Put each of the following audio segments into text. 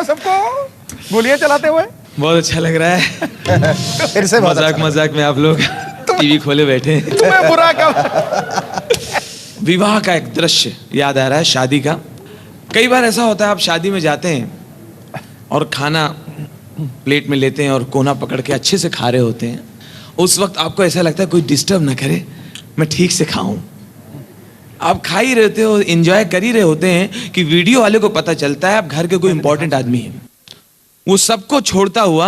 सबको गोलियां चलाते हुए? बहुत अच्छा लग रहा है। फिर से मजाक मजाक में आप लोग टीवी खोले बैठे हैं। तुम्हें बुरा कब? विवाह का एक दृश्य याद आ रहा है, शादी का। कई बार ऐसा होता है, आप शादी में जाते हैं और खाना प्लेट में लेते हैं और कोना पकड़ के अच्छे से खा रहे होते हैं। उस वक्त आपको ऐसा लगता है कोई डिस्टर्ब ना करे, मैं ठीक से खाऊं। आप खा ही रहते हो, एंजॉय कर ही रहे होते हैं कि वीडियो वाले को पता चलता है आप घर के कोई इंपॉर्टेंट आदमी है। वो सबको छोड़ता हुआ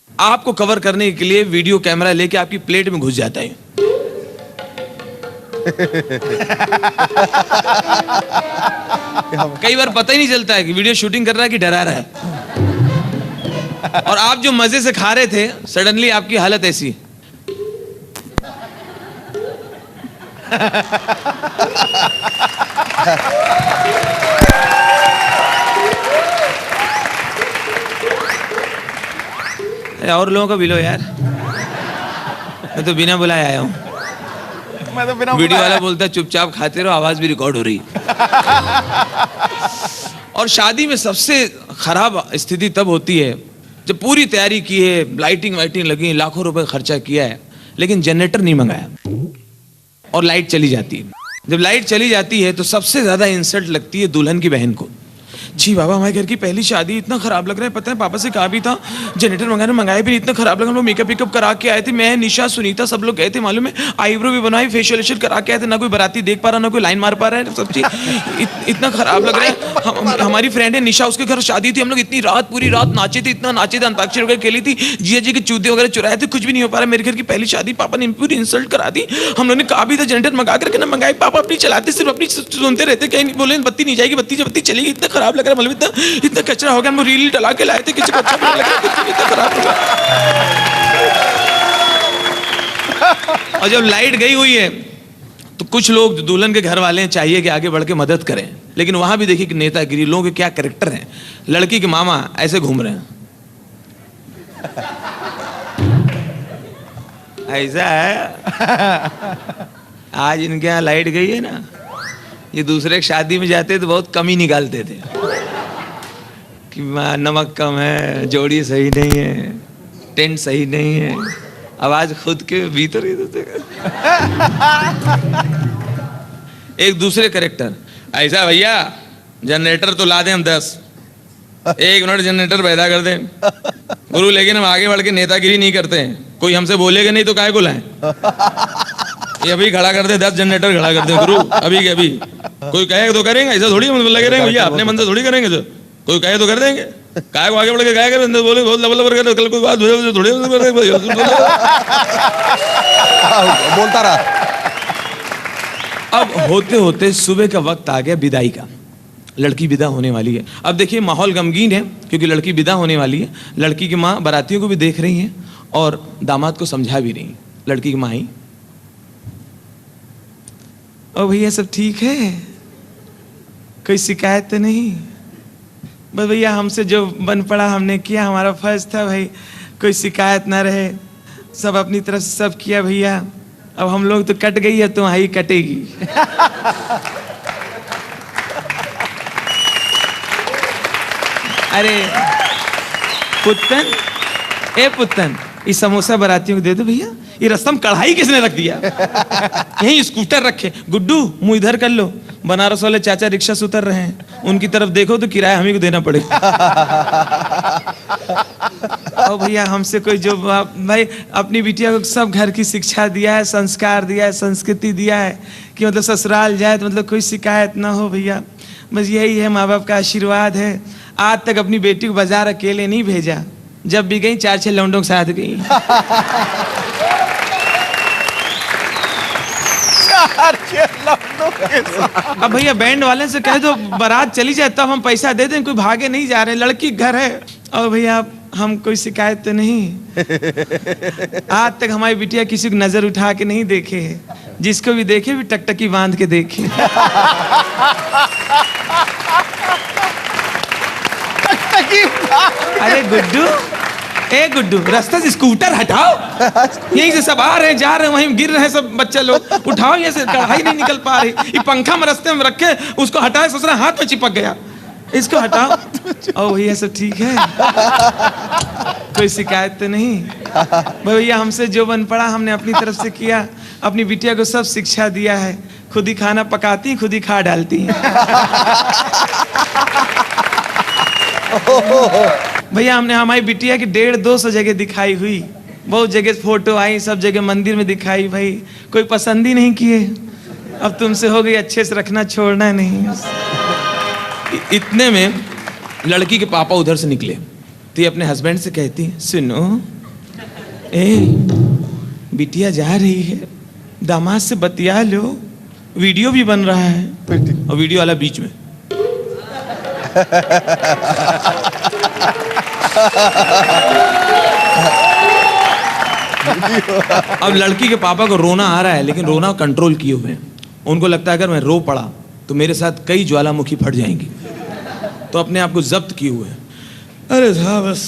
आपको कवर करने के लिए वीडियो कैमरा लेके आपकी प्लेट में घुस जाता है। कई बार पता ही नहीं चलता है कि वीडियो शूटिंग कर रहा है कि डरा रहा है। और आप जो मजे से खा रहे थे, सडनली आपकी हालत ऐसी। और लोगों को भी लो यार, मैं तो बिना बुलाए आया हूं। मैं तो बिना वीडियो वाला बोलता है चुपचाप खाते रहो, आवाज भी रिकॉर्ड हो रही। और शादी में सबसे खराब स्थिति तब होती है जब पूरी तैयारी की है, लाइटिंग वाइटिंग लगी, लाखों रुपए खर्चा किया है, लेकिन जनरेटर नहीं मंगाया और लाइट चली जाती है। जब लाइट चली जाती है तो सबसे ज्यादा इंसल्ट लगती है दुल्हन की बहन को। जी बाबा, हमारे घर की पहली शादी, इतना खराब लग रहा है। पता है पापा से कहा भी था जनरेटर मंगाया भी, इतना खराब लगा। हम लोग मेकअप वेकअप करा के आए थे, मैं, निशा, सुनीता, सब लोग गए थे, मालूम है, आईब्रो भी बनवाई, फेशियल करा के आए थे। ना कोई बाराती देख पा रहा, ना कोई लाइन मार पा रहा है, सब चीज इतना खराब लग रहा है। हमारी फ्रेंड है निशा, उसके घर शादी थी, हम लोग इतनी रात, पूरी रात नाचे थे, इतना नाचे थे, अंताक्षरी वगैरह खेली थी, जिया जी के चूते वगैरह चुराए थे, कुछ भी नहीं हो पा रहा। मेरे घर की पहली शादी, पापा ने पूरी इंसल्ट करा दी। हम लोग ने कहा भी था जनरेटर मंगा करके ना मंगाए, पापा अपनी चलाते, सिर्फ अपनी सुनते रहते, कहीं बोले बत्ती नहीं जाएगी, बत्ती चलेगी। इतना खराब लग रहा है, मतलब इतना कचरा हो गया। हम रील डला के लाए थे, किसी को अच्छा नहीं लगा, इतना खराब हो गया। और जब लाइट गई हुई है तो कुछ लोग दुल्हन के घर वाले चाहिए कि आगे बढ़ के मदद करें, लेकिन वहां भी देखिए कि नेतागिरी, लोगों के क्या कैरेक्टर हैं। लड़की के मामा ऐसे घूम रहे हैं, ऐसा है। आज इनके यहाँ लाइट गई है ना, ये दूसरे की शादी में जाते तो बहुत कम ही निकालते थे कि नमक कम है, जोड़ी सही नहीं है, टेंट सही नहीं है। आवाज खुद के भीतर ही एक दूसरे कैरेक्टर, ऐसा भैया जनरेटर तो ला दें हम 10, 1 मिनट जनरेटर पैदा कर दें गुरु, लेकिन हम आगे बढ़ के नेतागिरी नहीं करते हैं। कोई हमसे बोलेगा नहीं तो काहे को लाएं? ये अभी खड़ा कर दे, 10 जनरेटर खड़ा कर दे गुरु, अभी के अभी। कोई कहे तो करेंगे, ऐसा थोड़ी हम लगे रहेंगे भैया, अपने मन से थोड़ी करेंगे। तो कोई कहे तो कर देंगे, काय को आगे बढ़ के काय करें, बोले बहुत लबर लबर कर, कल कोई बात थोड़ी बोलता रहा। अब होते होते सुबह का वक्त आ गया विदाई का, लड़की विदा होने वाली है। अब देखिए माहौल गमगीन है क्योंकि लड़की विदा होने वाली है। लड़की की माँ बारातियों को भी देख रही है और दामाद को समझा भी रही है। लड़की की माँ आई, ओ भैया सब ठीक है, कोई शिकायत तो नहीं? बस भैया हमसे जो बन पड़ा हमने किया, हमारा फर्ज था भाई, कोई शिकायत ना रहे, सब अपनी तरफ से सब किया भैया। अब हम लोग तो कट गई है, तो आई कटेगी। अरे पुत्तन, ए पुत्तन, ये समोसा बारातियों को दे दो भैया। ये रस्म कढ़ाई किसने रख दिया? यहीं स्कूटर रखे, गुड्डू मुंह इधर कर लो। बनारस वाले चाचा रिक्शा से उतर रहे हैं, उनकी तरफ देखो तो किराया हमें को देना पड़ेगा। ओ भैया हमसे कोई जो भाई अपनी बिटिया को सब घर की शिक्षा दिया है, संस्कार दिया है, संस्कृति दिया है कि मतलब ससुराल जाए तो मतलब कोई शिकायत ना हो भैया। बस यही है, माँ बाप का आशीर्वाद है। आज तक अपनी बेटी को बाजार अकेले नहीं भेजा, जब भी गई 4-6 लौंडों के साथ गई। अब भैया बैंड वाले से कह दो बारात चली जाए तब हम पैसा दे दें, कोई भागे नहीं जा रहे, लड़की घर है। और भैया हम कोई शिकायत तो नहीं। आज तक हमारी बिटिया किसी को नजर उठा के नहीं देखे है, जिसको भी देखे भी टकटकी बांध के देखे। अरे गुड्डू, ए गुड्डू, रास्ते से स्कूटर हटाओ, यहीं से सब आ रहे हैं जा रहे हैं, वहीं गिर रहे हैं सब बच्चे लोग, उठाओ, ये से कढ़ाई नहीं निकल पा रही। ये पंखा में रास्ते में रखे, उसको हटाए, ससुरा हाथ में चिपक गया। इसको हटाओ। ओ भैया सब ठीक है, कोई शिकायत तो नहीं? भैया हमसे जो बन पड़ा हमने अपनी तरफ से किया, अपनी बिटिया को सब शिक्षा दिया है, खुद ही खाना पकाती, खुद ही खा डालती हैं। भैया हमने हमारी बिटिया की 150-200 जगह दिखाई हुई, बहुत जगह फोटो आई, सब जगह मंदिर में दिखाई, भाई कोई पसंद ही नहीं किए। अब तुमसे हो गई, अच्छे से रखना, छोड़ना नहीं। इतने में लड़की के पापा उधर से निकले, तो ये अपने हस्बैंड से कहती है, सुनो ए बिटिया जा रही है, दामाद से बतिया लो, वीडियो भी बन रहा है, और वीडियो वाला बीच में। अब लड़की के पापा को रोना आ रहा है, लेकिन रोना कंट्रोल किए हुए हैं। उनको लगता है अगर मैं रो पड़ा तो मेरे साथ कई ज्वालामुखी फट जाएंगी, तो अपने आप को जब्त किए हुए हैं। अरे साहब बस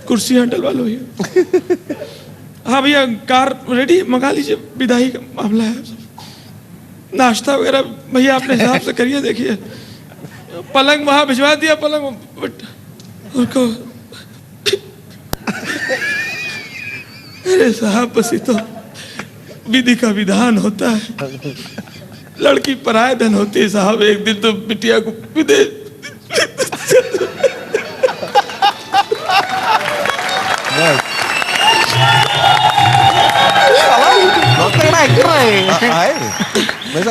कुर्सियां डलवा लो भैया। हाँ भैया कार रेडी, मंगा लीजिए, विदाई का मामला है, नाश्ता वगैरह भैया अपने हिसाब से करिए। देखिए पलंग वहां भिजवा दिया, पलंग उनको। अरे साहब बस ये तो विधि का विधान होता है, लड़की पराये धन होती है साहब। एक दिन तो बिटिया को विदेश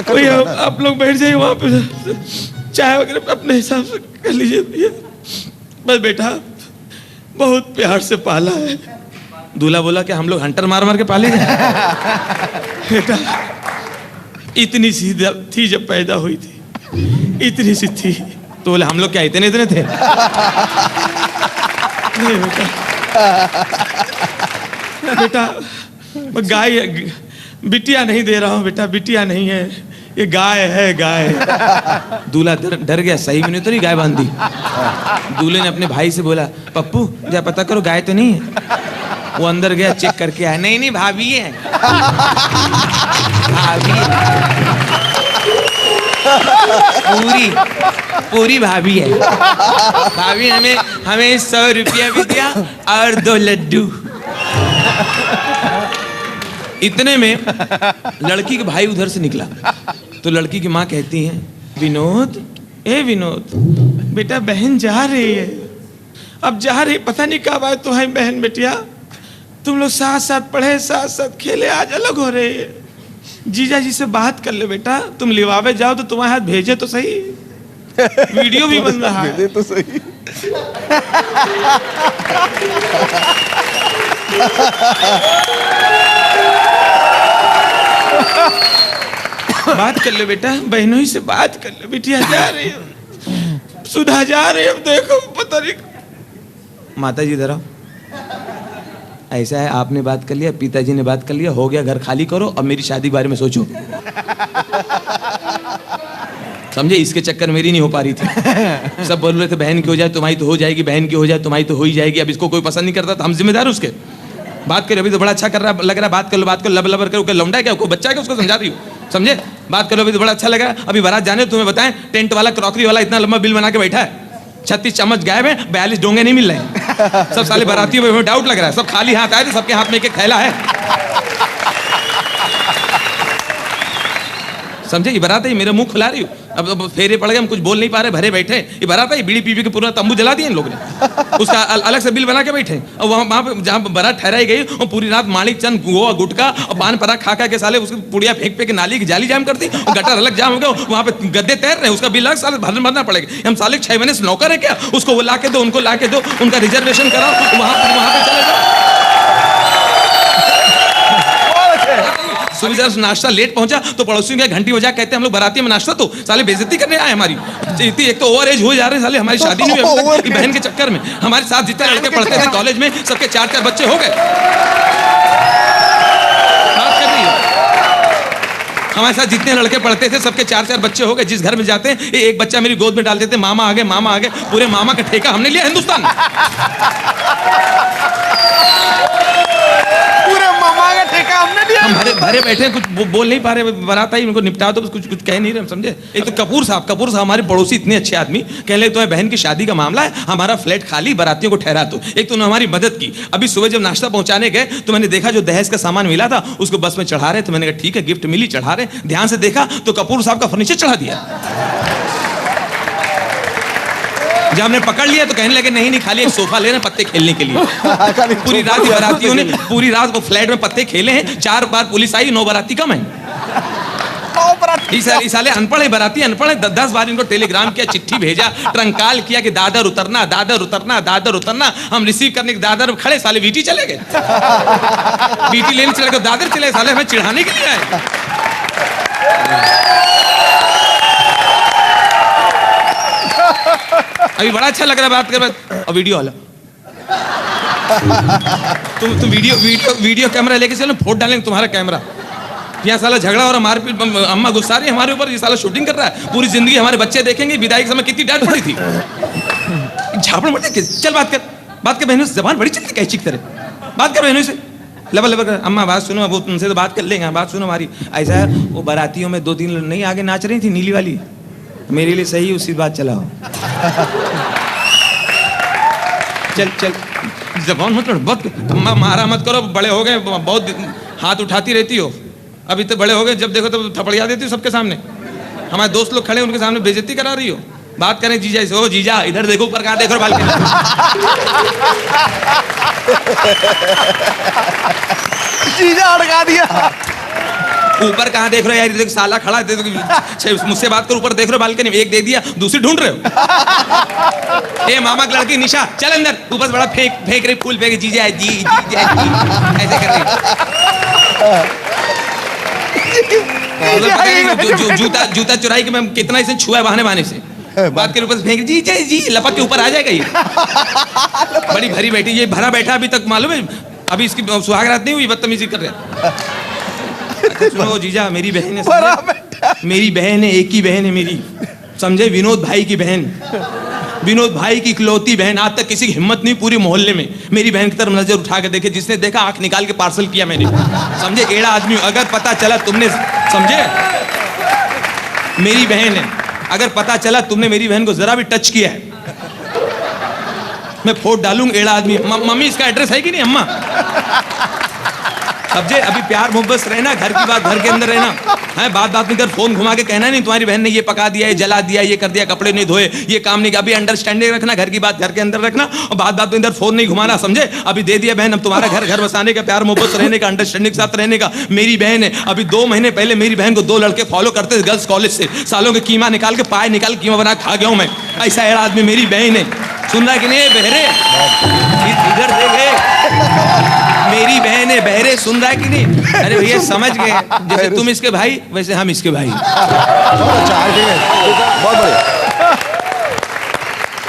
भैया आप लोग बैठ जाइए वहां पे, चाय वगैरह अपने हिसाब से कर लीजिए भैया। बस बेटा बहुत प्यार से पाला है। दूल्हा बोला कि हम लोग हंटर मार मार के पाले बेटा इतनी सी थी जब पैदा हुई थी, इतनी सी थी। तो बोले हम लोग क्या इतने इतने थे? नहीं बेटा गाय, बिटिया नहीं दे रहा हूँ बेटा, बिटिया नहीं है, ये गाय है, गाय। दूल्हा डर गया, सही में नहीं तो नहीं गाय बांध दी। दूल्हे ने अपने भाई से बोला, पप्पू जा पता करो गाय तो नहीं है। वो अंदर गया, चेक करके आया, नहीं नहीं भाभी है, भाभी पूरी पूरी भाभी है। भाभी हमें 100 रुपया भी दिया और 2 लड्डू। इतने में लड़की के भाई उधर से निकला, तो लड़की की माँ कहती है, विनोद ए विनोद बेटा बहन जा रही है, अब जा रही, पता नहीं कब आए तुम्हारी बहन बेटिया, तुम लोग साथ साथ पढ़े, साथ साथ खेले, आज अलग हो रहे हैं। जीजा जी से बात कर ले बेटा, तुम लिवावे जाओ तो तुम्हारे हाथ भेजे तो सही, वीडियो भी बन रहा है तो सही। बात कर ले बेटा, बहनों ही से बात कर ले, बिटिया जा रही है, सुधा जा रही है, देखो पता नहीं। माता जी इधर आओ, ऐसा है आपने बात कर लिया, पिताजी ने बात कर लिया, हो गया, घर खाली करो, अब मेरी शादी के बारे में सोचो। समझे, इसके चक्कर मेरी नहीं हो पा रही थी। सब बोल रहे थे बहन की हो जाए तुम्हारी तो हो जाएगी, बहन की हो जाए तुम्हारी तो हो ही जाएगी। अब इसको कोई पसंद नहीं करता तो हम जिम्मेदार उसके। बात करो, अभी तो बड़ा अच्छा कर रहा लग रहा है, बात कर लो, बात करो, लब लबर करो, लौंडा है क्या, कोई बच्चा है क्या, उसको समझा रही हो, समझे, बात करो, अभी तो बड़ा अच्छा लग रहा है। अभी बारात जाने तुम्हें बताएं, टेंट वाला, क्रॉकरी वाला इतना लंबा बिल बना के बैठा है, 36 चम्मच गायब है, 42 डोंगे नहीं मिल रहे। सब साले बारातियों में डाउट लग रहा है, सब खाली हाथ आए थे, सबके हाथ में एक थैला है। समझे, ये बारात है, मेरा मुंह खुला रही हूँ, अब फेरे पड़ गए, हम कुछ बोल नहीं पा रहे, भरे बैठे। ये बारात है, बीड़ी पी के पूरा तंबू जला दिया इन लोगों ने, उसका अलग से बिल बना के बैठे। और वहाँ पे जहाँ बारात ठहराई गई, और पूरी रात माणिक चंद गोवा गुटका और पान पराग खा के साले उसकी पुड़िया फेंक के नाली की जाली जाम करती, और गटर अलग जाम हो गया, वहाँ पे गद्दे तैर रहे, उसका बिल अलग साले भरना पड़ेगा। हम साले 6 महीने से नौकर है क्या, उसको वो ला के दो, उनको ला के दो, उनका रिजर्वेशन कराओ, वहाँ पे चले जाओ। सुबह नाश्ता लेट पहुंचा तो पड़ोसियों के घंटी बजा, कहते हैं हम लोग बाराती में नाश्ता, तो साले बेइज्जती करने आए हमारी। एक तो ओवर एज हो जा रहे हैं साले, हमारी शादी नहीं हुई बहन के चक्कर में। हमारे साथ जितने लड़के पढ़ते थे कॉलेज में, सबके 4-4 बच्चे हो गए। बात कर रही हो, हमारे साथ जितने लड़के पढ़ते थे सबके 4-4 बच्चे हो गए। जिस घर में जाते हैं एक बच्चा मेरी गोद में डाल देते, मामा आ गए, मामा आ गए, पूरे मामा का ठेका हमने लिया हिंदुस्तान में। पूरे मामा का ठेका हमने लिया, हम सारे बैठे हैं, कुछ बोल नहीं पा रहे, बारात आई उनको निपटा दो, कुछ कह नहीं रहे, समझे। एक तो कपूर साहब हमारे पड़ोसी इतने अच्छे आदमी, कह ले तुम्हें बहन की शादी का मामला है, हमारा फ्लैट खाली, बारातियों को ठहरा दो। एक तो उन्होंने हमारी मदद की। अभी सुबह जब नाश्ता पहुंचाने गए तो मैंने देखा जो दहेज का सामान मिला था उसको बस में चढ़ा रहे, तो मैंने कहा ठीक है गिफ्ट मिली, चढ़ा रहे। ध्यान से देखा तो कपूर साहब का फर्नीचर चढ़ा दिया। जब हमने पकड़ लिया तो कहने लगे नहीं खाली एक सोफा ले रहे हैं पत्ते खेलने के लिए। पूरी रात बारातियों ने पूरी रात वो फ्लैट में पत्ते खेले हैं। 4 बार पुलिस आई, 9 बाराती कम है। इस साले अनपढ़ है, बाराती अनपढ़ है। 10 बार इनको टेलीग्राम किया, चिट्ठी भेजा, ट्रंकाल किया कि दादर उतरना, दादर उतरना, दादर उतरना। हम रिसीव करने के दादर खड़े, साले वीटी चले गए। वीटी लेने चले गए, दादर चले, साले हमें चिढ़ाने के लिए आए। अभी बड़ा अच्छा लग रहा है बात कर, और वीडियो वाला तुम वीडियो कैमरा लेके चलो, फोटो डालेंगे तुम्हारा कैमरा। यहाँ साला झगड़ा और मारपीट, अम्मा गुस्सा रही है हमारे ऊपर, ये साला शूटिंग कर रहा है। पूरी जिंदगी हमारे बच्चे देखेंगे विदाई के समय कितनी डांट पड़ी थी। झापड़ मत, चल बात कर बहनों से, जबान बड़ी चलती कैची की तरह। बात कर बहनों से, लबर कर। अम्मा बात सुनो, वो तुमसे तो बात कर लेंगे, बात सुनो हमारी। ऐसा है वो बारातियों में 2-3 नहीं आगे नाच रही थी, नीली वाली, मेरे लिए सही उसी बात चलाओ। चल जबान मत बहुत, अम्मा मारा मत करो, बड़े हो गए, बहुत हाथ उठाती रहती हो। अभी तो बड़े हो गए, जब देखो तो थपड़िया देती हो सबके सामने। हमारे दोस्त लोग खड़े उनके सामने बेइज्जती करा रही हो। बात करें जीजा से, ओ जीजा इधर देखो, ऊपर कहाँ देख रहे हो बालकनी। जीजा अड़का दिया, ऊपर कहाँ देख रहे हो यार, देखो साला खड़ा है, मुझसे बात करो, ऊपर देख रहे हो बालकनी में, एक दे दिया दूसरी ढूंढ रहे हो। ए मामा की लड़की निशा चल अंदर, ऊपर बड़ा फेंक रही, फूल फेंक, जीजा जी ऐसे कर रही। जूता चुराई के मैं कितना इसे छुआ बहाने से बात के ऊपर फेंक, जी लपक के ऊपर आ जाएगा ये। बड़ी भरी बैठी, ये भरा बैठा अभी तक, मालूम है अभी इसकी सुहाग रात नहीं हुई, बदतमीजी कर रहे। सुनो जीजा, मेरी बहन है, मेरी बहन है, एक ही बहन है मेरी, समझे, विनोद भाई की बहन, विनोद भाई की इकलौती बहन। आज तक किसी की हिम्मत नहीं पूरी मोहल्ले में मेरी बहन की तरफ नजर उठा के देखे, जिसने देखा आंख निकाल के पार्सल किया मैंने, समझे। एड़ा आदमी, अगर पता चला तुमने, समझे, मेरी बहन है, अगर पता चला तुमने मेरी बहन को जरा भी टच किया है, मैं फोटो डालूंगा। एड़ा आदमी, मम्मी इसका एड्रेस है कि नहीं अम्मा, समझे। अभी प्यार मोहब्बत रहना, घर की बात घर के अंदर रहना है। बात में इधर फोन घुमा के कहना नहीं तुम्हारी बहन ने ये पका दिया, ये जला दिया, ये कर दिया, कपड़े नहीं धोए, ये काम नहीं किया। अभी अंडरस्टैंडिंग रखना, घर की बात घर के अंदर रखना, और बात में इधर फोन नहीं घुमाना, समझे। अभी दे दिया बहन, अब तुम्हारा घर बसाने का, प्यार मोहब्बत रहने का, अंडरस्टैंडिंग के साथ रहने का। मेरी बहन है, अभी 2 महीने पहले मेरी बहन को 2 लड़के फॉलो करते थे गर्ल्स कॉलेज से, सालों के कीमा निकाल के, पाए निकाल के कीमा बना खा गया हूं मैं। ऐसा एड़ा आदमी मेरी बहन है, सुन रहा है कि नहीं बहरे, इधर देखे, मेरी बहन है, बहरे, सुन रहा है कि नहीं। अरे भैया समझ गए, जैसे तुम इसके भाई वैसे हम इसके भाई। बहुत बढ़िया।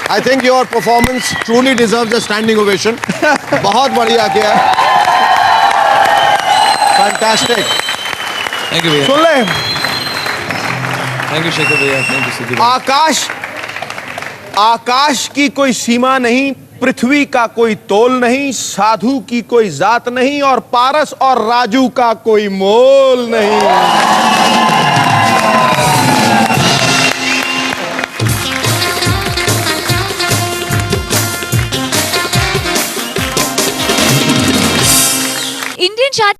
I think your performance truly deserves a standing ovation. बहुत बढ़िया किया, fantastic. थैंक यू भैया, सुन ले, थैंक यू शेखर भैया, थैंक यू सिद्धि भैया। आकाश की कोई सीमा नहीं, पृथ्वी का कोई तोल नहीं, साधु की कोई जात नहीं, और पारस और राजू का कोई मोल नहीं। Indian chart